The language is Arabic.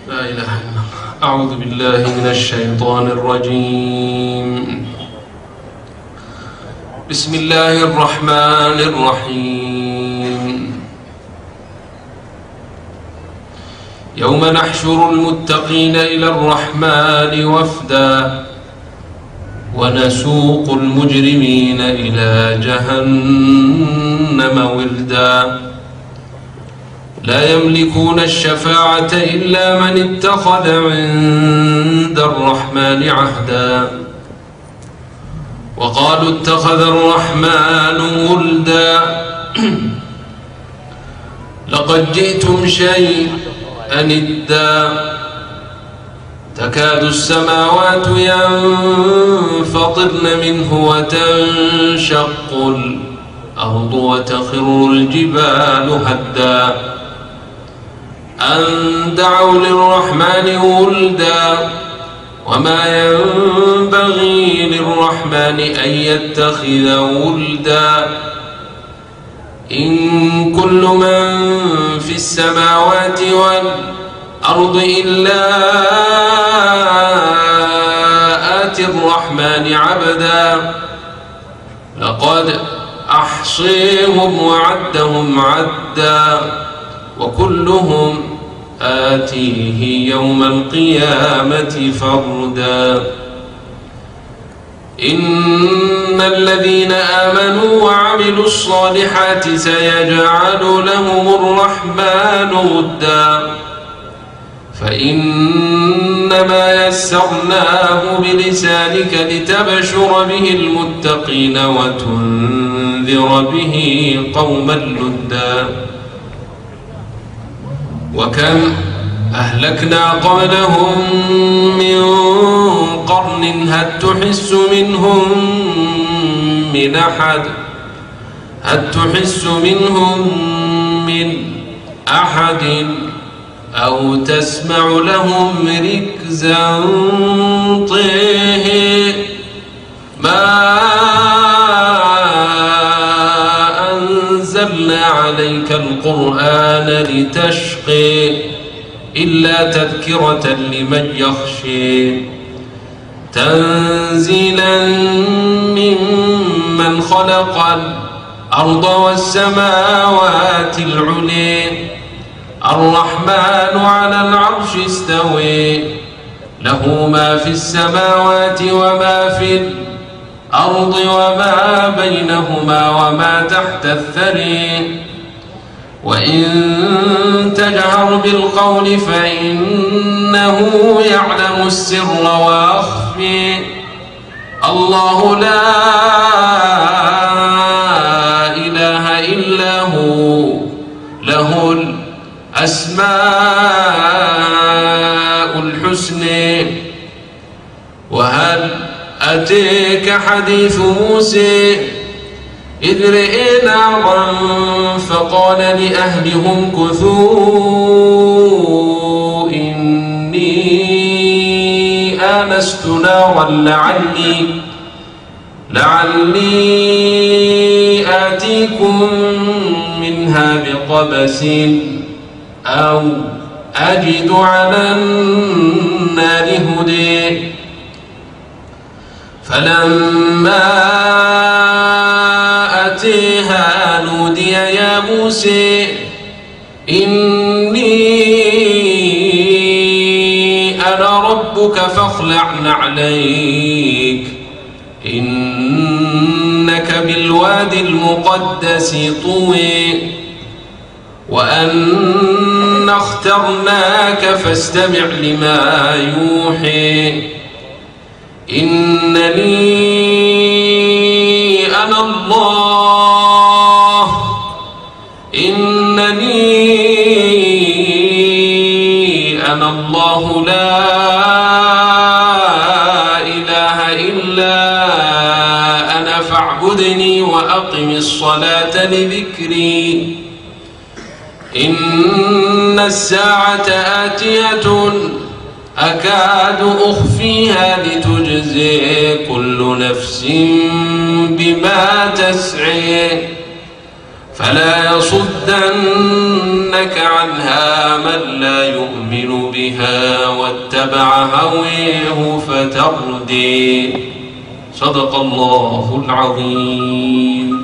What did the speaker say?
لا إله إلا الله. أعوذ بالله من الشيطان الرجيم. بسم الله الرحمن الرحيم. يوم نحشر المتقين إلى الرحمن وفدا ونسوق المجرمين إلى جهنم وردا لا يملكون الشفاعة إلا من اتخذ عند الرحمن عهدا وقالوا اتخذ الرحمن ولدا لقد جئتم شيئا إدا تكاد السماوات ينفطرن منه وتنشق الأرض وتخر الجبال هدا أن دعوا للرحمن ولدا وما ينبغي للرحمن أن يتخذ ولدا إن كل من في السماوات والأرض إلا آتي الرحمن عبدا لقد أحصيهم وعدهم عدا وكلهم آتيه يوم القيامة فردا إن الذين آمنوا وعملوا الصالحات سيجعل لهم الرحمن ودا فإنما يسرناه بلسانك لتبشر به المتقين وتنذر به قوما لدا وكم أهلكنا قبلهم من قرن هل تحس منهم من أحد أو تسمع لهم ركزا طيه ما أنزلنا عليك القرآن لتشقي إلا تذكرة لمن يخشي تنزيلا ممن خلق الأرض والسماوات العلي الرحمن على العرش استوي له ما في السماوات وما في الأرض وما بينهما وما تحت الثري وإن تجهر بالقول فإنه يعلم السر وأخفي الله لا إله إلا هو له الأسماء الحسنى وهل أتيك حديث موسى إذ رئي نارا فقال لأهلهم كثوا إني آنست نارا لعلي آتيكم منها بقبس أو أجد على النار هدى فلما أتيها نودي يا موسى إني أنا ربك فاخلع نعليك إنك بالواد المقدس طوي وأن اخترناك فاستمع لما يوحي إنني أنا الله لا إله إلا أنا فاعبدني وأقم الصلاة لذكري إن الساعة آتية أكاد أخفيها لتجزي كل نفس بما تسعي فلا يصدنك عنها من لا يؤمن بها واتبع هويه فتردي. صدق الله العظيم.